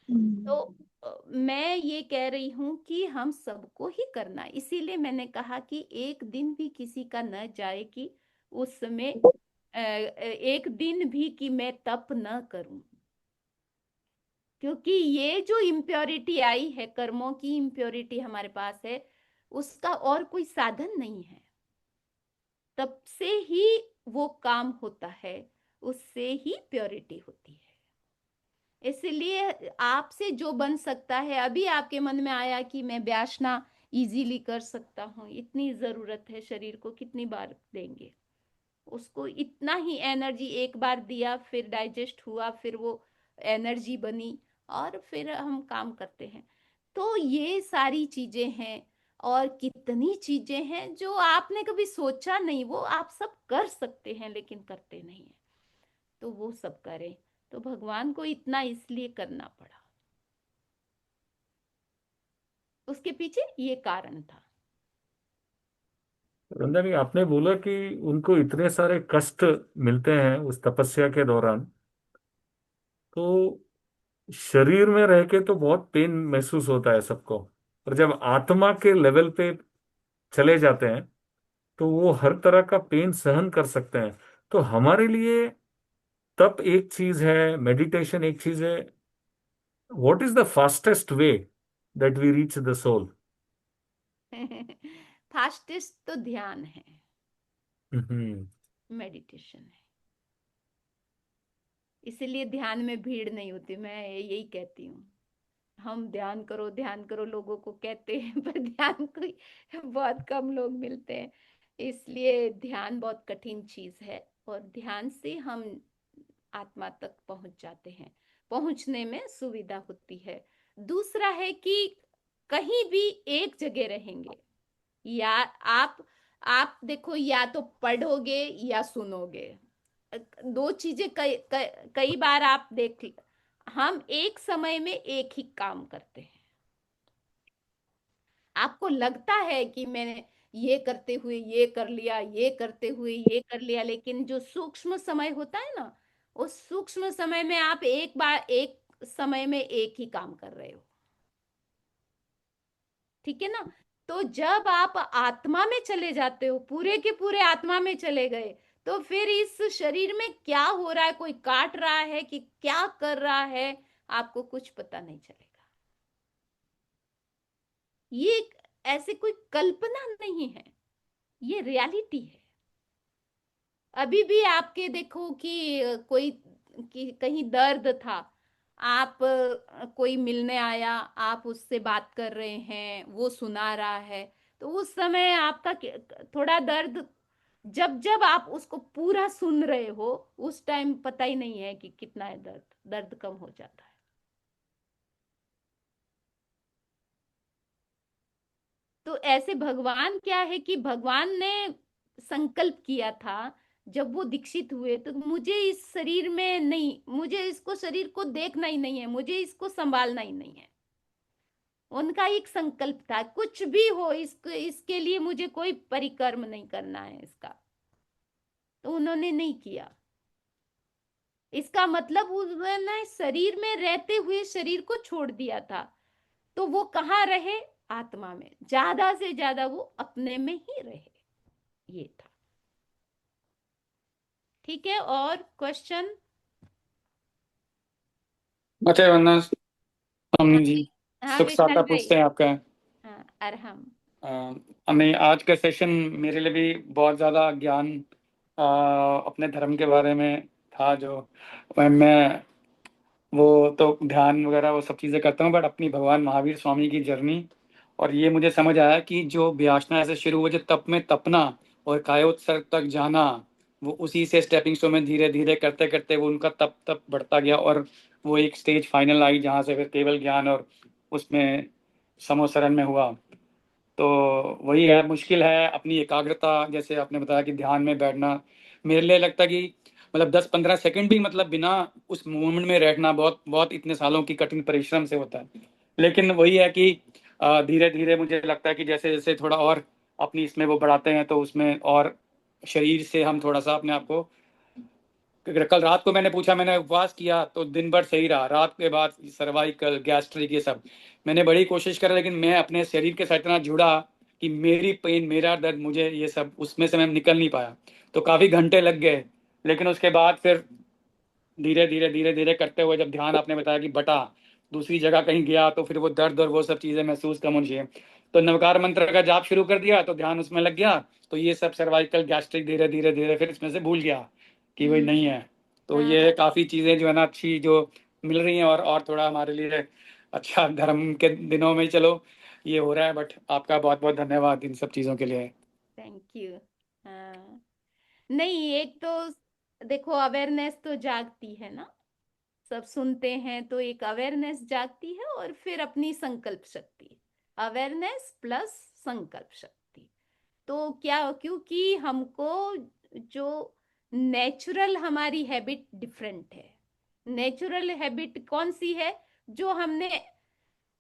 तो मैं ये कह रही हूं कि हम सबको ही करना, इसीलिए मैंने कहा कि एक दिन भी किसी का न जाए कि उसमें एक दिन भी कि मैं तप न करूं, क्योंकि ये जो इम्प्योरिटी आई है, कर्मों की इम्प्योरिटी हमारे पास है, उसका और कोई साधन नहीं है। तब से ही वो काम होता है, उससे ही प्योरिटी होती है। इसलिए आपसे जो बन सकता है, अभी आपके मन में आया कि मैं व्यासना इजीली कर सकता हूँ, इतनी जरूरत है शरीर को, कितनी बार देंगे उसको, इतना ही एनर्जी एक बार दिया, फिर डाइजेस्ट हुआ, फिर वो एनर्जी बनी और फिर हम काम करते हैं। तो ये सारी चीजें हैं। और कितनी चीजें हैं जो आपने कभी सोचा नहीं, वो आप सब कर सकते हैं लेकिन करते नहीं है। तो वो सब करें। तो भगवान को इतना इसलिए करना पड़ा, उसके पीछे ये कारण था। वृंदा भी आपने बोला कि उनको इतने सारे कष्ट मिलते हैं उस तपस्या के दौरान, तो शरीर में रह के तो बहुत पेन महसूस होता है सबको, और जब आत्मा के लेवल पे चले जाते हैं तो वो हर तरह का पेन सहन कर सकते हैं। तो हमारे लिए तप एक चीज है, मेडिटेशन एक चीज है। What is the fastest way that we reach the soul? Fastest तो ध्यान है, हम्म। मेडिटेशन है। इसीलिए ध्यान में भीड़ नहीं होती, मैं यही कहती हूँ। हम ध्यान करो लोगों को कहते हैं, पर ध्यान कोई बहुत कम लोग मिलते हैं। इसलिए ध्यान बहुत कठिन चीज है, और ध्यान से हम आत्मा तक पहुंच जाते हैं, पहुंचने में सुविधा होती है। दूसरा है कि कहीं भी एक जगह रहेंगे, या आप देखो, या तो पढ़ोगे या सुनोगे। दो चीजें कई बार आप देख, हम एक समय में एक ही काम करते हैं। आपको लगता है कि मैंने ये करते हुए ये कर लिया, ये करते हुए ये कर लिया, लेकिन जो सूक्ष्म समय होता है ना, उस सूक्ष्म समय में आप एक बार एक समय में एक ही काम कर रहे हो। ठीक है ना? तो जब आप आत्मा में चले जाते हो, पूरे के पूरे आत्मा में चले गए, तो फिर इस शरीर में क्या हो रहा है, कोई काट रहा है कि क्या कर रहा है, आपको कुछ पता नहीं चलेगा। ये ऐसे कोई कल्पना नहीं है, ये रियलिटी है। अभी भी आपके देखो कि कोई कि कहीं दर्द था, आप कोई मिलने आया, आप उससे बात कर रहे हैं, वो सुना रहा है, तो उस समय आपका थोड़ा दर्द, जब जब आप उसको पूरा सुन रहे हो, उस टाइम पता ही नहीं है कि कितना है दर्द, दर्द कम हो जाता है। तो ऐसे भगवान क्या है कि भगवान ने संकल्प किया था, जब वो दीक्षित हुए, तो मुझे इस शरीर में नहीं, मुझे इसको शरीर को देखना ही नहीं है, मुझे इसको संभालना ही नहीं है। उनका एक संकल्प था, कुछ भी हो इसको, इसके लिए मुझे कोई परिक्रम नहीं करना है इसका। तो उन्होंने नहीं किया। इसका मतलब उन्होंने शरीर में रहते हुए शरीर को छोड़ दिया था। तो वो कहाँ रहे? आत्मा में, ज्यादा से ज्यादा वो अपने में ही रहे। ये था। ठीक है, और क्वेश्चन? अच्छा वरना हाँ स्वामी जी, हाँ, सुख विशाल साता भाई। पूछते हैं आपका। हाँ, अरहम। नहीं, आज का सेशन मेरे लिए भी बहुत ज़्यादा ज्ञान अपने धर्म के बारे में था। जो मैं वो तो ध्यान वगैरह वो सब चीज़ें करता हूँ, बट अपनी भगवान महावीर स्वामी की जर्नी, और ये मुझे समझ आया कि जो व्यासना ऐसे शुरू हुआ, जो तप में तपना और कायोत्सर्ग तक जाना, वो उसी से स्टेपिंग स्टोन में धीरे धीरे करते करते वो उनका तप तप बढ़ता गया, और वो एक स्टेज फाइनल आई जहाँ से फिर केवल ज्ञान और उसमें समोसरण में हुआ। तो वही है, मुश्किल है अपनी एकाग्रता, जैसे आपने बताया कि ध्यान में बैठना मेरे लिए लगता है कि मतलब 10-15 सेकंड भी मतलब बिना उस मोमेंट में रहना बहुत बहुत इतने सालों की कठिन परिश्रम से होता है। लेकिन वही है कि धीरे धीरे मुझे लगता है कि जैसे जैसे थोड़ा और अपनी इसमें वो बढ़ाते हैं, तो उसमें और शरीर से हम थोड़ा सा अपने आप को, कल रात को मैंने पूछा, मैंने उपवास किया तो दिन भर सही रहा, रात के बाद सर्वाइकल गैस्ट्रिक ये सब मैंने बड़ी कोशिश करा, लेकिन मैं अपने शरीर के साथ इतना जुड़ा कि मेरी पेन, मेरा दर्द, मुझे ये सब उसमें से मैं निकल नहीं पाया। तो काफी घंटे लग गए, लेकिन उसके बाद फिर धीरे धीरे धीरे धीरे करते हुए, जब ध्यान आपने बताया कि बटा दूसरी जगह कहीं गया, तो फिर वो दर्द और वो सब चीजें महसूस कम होनी चाहिए। तो नवकार मंत्र का जाप शुरू कर दिया, तो ध्यान उसमें लग गया, तो ये सब सर्वाइकल गैस्ट्रिक धीरे धीरे धीरे फिर इसमें से भूल गया कि वही नहीं है। तो हाँ ये हाँ, काफी चीजें जो है ना अच्छी जो मिल रही हैं, और थोड़ा हमारे लिए अच्छा धर्म के दिनों में ही चलो ये हो रहा है। बट आपका बहुत बहुत धन्यवाद इन सब चीजों के लिए। Thank you. हाँ, नहीं, एक तो देखो, अवेयरनेस तो जागती है ना, सब सुनते हैं तो एक अवेयरनेस जागती है, और फिर अपनी संकल्प शक्ति, अवेयरनेस प्लस संकल्प शक्ति। तो क्या, क्योंकि हमको जो नेचुरल हमारी हैबिट डिफरेंट है। नेचुरल हैबिट कौन सी है? जो हमने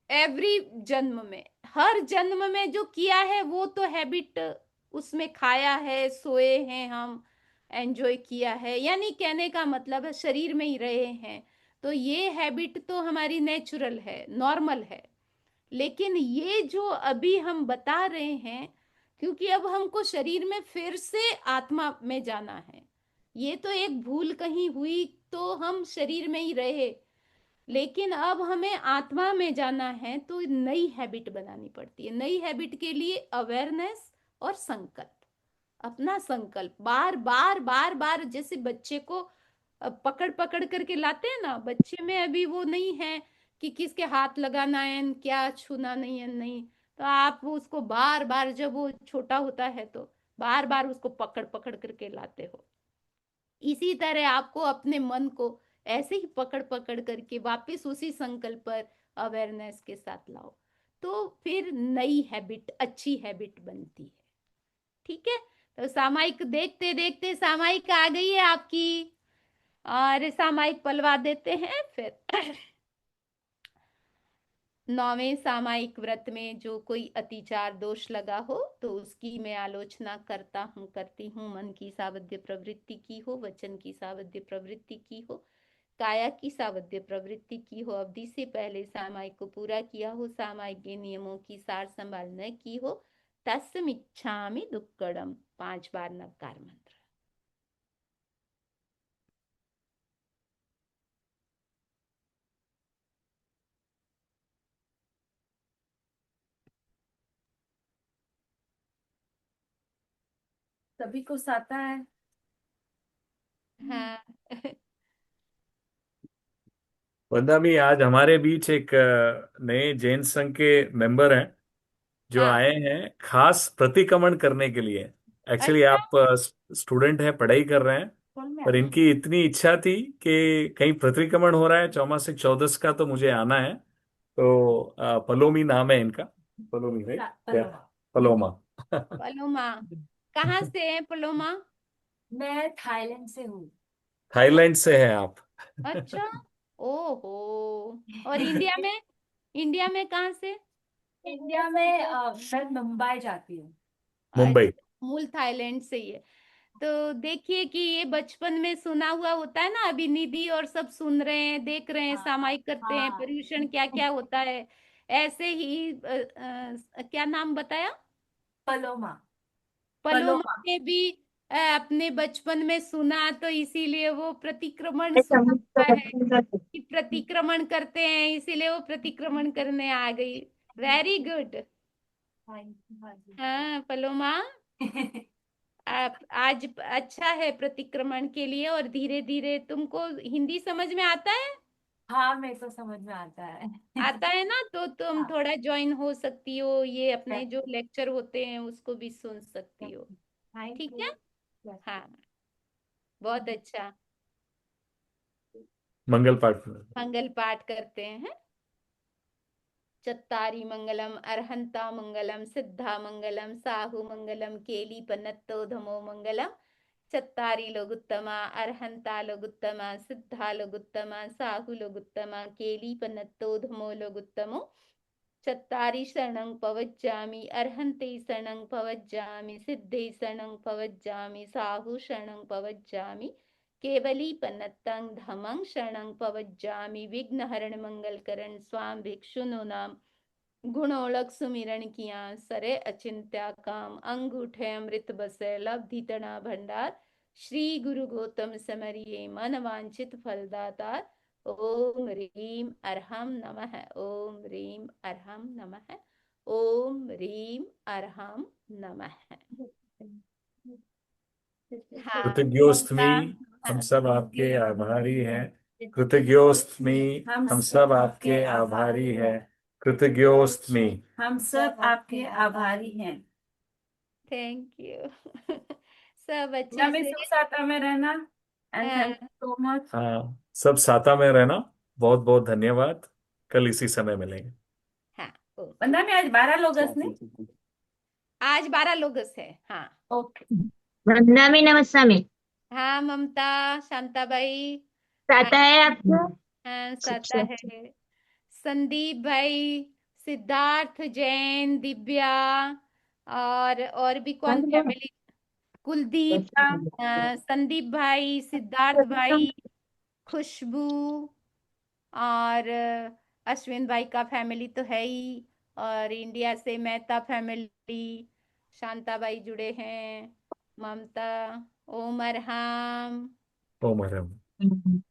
एवरी जन्म में, हर जन्म में जो किया है वो तो हैबिट उसमें खाया है, सोए हैं हम, एंजॉय किया है, यानी कहने का मतलब है शरीर में ही रहे हैं, तो ये हैबिट तो हमारी नेचुरल है, नॉर्मल है। लेकिन ये जो अभी हम बता रहे हैं, क्योंकि अब हमको शरीर में फिर से आत्मा में जाना है, ये तो एक भूल कहीं हुई तो हम शरीर में ही रहे, लेकिन अब हमें आत्मा में जाना है तो नई हैबिट बनानी पड़ती है। नई हैबिट के लिए अवेयरनेस और संकल्प, अपना संकल्प बार बार बार बार, जैसे बच्चे को पकड़ पकड़ करके लाते हैं ना, बच्चे में अभी वो नहीं है कि किसके हाथ लगाना है, क्या छूना नहीं है, नहीं, तो आप उसको बार बार, जब वो छोटा होता है तो बार बार उसको पकड़ पकड़ करके लाते हो। इसी तरह आपको अपने मन को ऐसे ही पकड़ पकड़ करके वापस उसी संकल्प पर अवेयरनेस के साथ लाओ, तो फिर नई हैबिट, अच्छी हैबिट बनती है। ठीक है, तो सामायिक देखते देखते सामायिक आ गई है आपकी, और सामायिक पलवा देते हैं फिर। नौवें सामायिक व्रत में जो कोई अतिचार दोष लगा हो तो उसकी मैं आलोचना करता हूँ, करती हूँ। मन की सावध्य प्रवृत्ति की हो, वचन की सावध्य प्रवृत्ति की हो, काया की सावध्य प्रवृत्ति की हो, अवधि से पहले सामायिक को पूरा किया हो, सामायिक के नियमों की सार संभाल न की हो, तस्मिच्छामि दुक्कडम, 5 बार नकार मंत्र। सभी को आता है। हाँ। वंदना, आज हमारे बीच एक नए जैन संघ के मेंबर हैं जो हाँ। आए हैं खास प्रतिक्रमण करने के लिए। एक्चुअली अच्छा। आप स्टूडेंट हैं, पढ़ाई कर रहे हैं, पर इनकी इतनी इच्छा थी कि कहीं प्रतिक्रमण हो रहा है चौमासिक चौदस का, तो मुझे आना है। तो पलोमी नाम है इनका। पलोमी, राइट? क्या? पलोमा। पलोमा, कहाँ से है पलोमा? मैं थाईलैंड से हूँ। थाईलैंड से है आप? अच्छा, ओहो। और इंडिया में, इंडिया में कहाँ से? इंडिया में मैं मुंबई जाती हूँ। मुंबई। अच्छा, मूल थाईलैंड से ही है। तो देखिए कि ये बचपन में सुना हुआ होता है ना, अभी निधि और सब सुन रहे हैं, देख रहे हैं, हाँ सामायिक करते हैं, हाँ। पर्यूषण क्या क्या होता है, ऐसे ही क्या नाम बताया? पलोमा। Paloma Paloma. ने भी अपने बचपन में सुना, तो इसीलिए वो प्रतिक्रमण सुना हुआ है कि प्रतिक्रमण करते हैं, इसीलिए वो प्रतिक्रमण करने आ गई। Very good. हाँ जी। हाँ पलोमा, आप आज अच्छा है प्रतिक्रमण के लिए, और धीरे धीरे तुमको हिंदी समझ में आता है? हाँ, मेरे को समझ में आता है। आता है ना, तो तुम हाँ। थोड़ा ज्वाइन हो सकती हो, ये अपने जो लेक्चर होते हैं उसको भी सुन सकती हो। थैंक ठीक यू। है। हाँ, बहुत अच्छा। मंगल पाठ में। मंगल पाठ करते हैं। चत्तारी मंगलम अर्हंता मंगलम सिद्धा मंगलम साहु मंगलम केली पन्नत्तो धमो मंगलम। चत्तारी लोगुत्तमा अर्हंता लोगुत्तमा सिद्धा लोगुत्तमा साहु लोगुत्तमा केली पन्नत्तो धमो लोगुत्तमो। चत्तारि शरणं पवज्जामि अर्हन्ते शरणं पवज्जामि सिद्धे शरणं पवज्जामि साहु शरणं पवज्जामि केवली पन्नत्तं धमं शरणं पवज्जामि विघ्नहरण मंगलकरण स्वाम भिक्षुनो नाम गुणोलक सुमिरन किया सरे अचिंत्या काम अंगूठे अमृत बसे लब्धि तना भंडार श्री गुरु गौतम समरिये मन वांछित फलदातार। ओम रीम अर्हम नमः, ओम रीम अर्हम नमः, ओम रीम अर्हम नमः। हाँ कृतज्ञोस्मि, ममता। हम हाँ। सब आपके आभारी हैं। कृतज्ञोस्मि, हम सब आपके आभारी हैं। कृतज्ञोस्मि। हम सब आपके आभारी हैं। Thank you. सब अच्छे हमें से। सुख साता में रहना। एंड थैंक हाँ। You so much. हाँ, सब साता में रहना। बहुत बहुत धन्यवाद। कल इसी समय मिलेंगे। हाँ। वंदना में आज 12 लोग असने. आज 12 लोग है. हाँ. ओके. वंदना नमस्ता में हाँ ममता, शांताबाई. हाँ. आता है आपको? हाँ साता है. संदीप भाई, सिद्धार्थ, जैन, दिव्या, और भी कौन फैमिली? कुलदीप, संदीप भाई, सिद्धार्थ भाई, खुशबू, और अश्विन भाई का फैमिली तो है ही, और इंडिया से मेहता फैमिली, शांताबाई जुड़े हैं, ममता, ओमर, हम, ओ मैडम।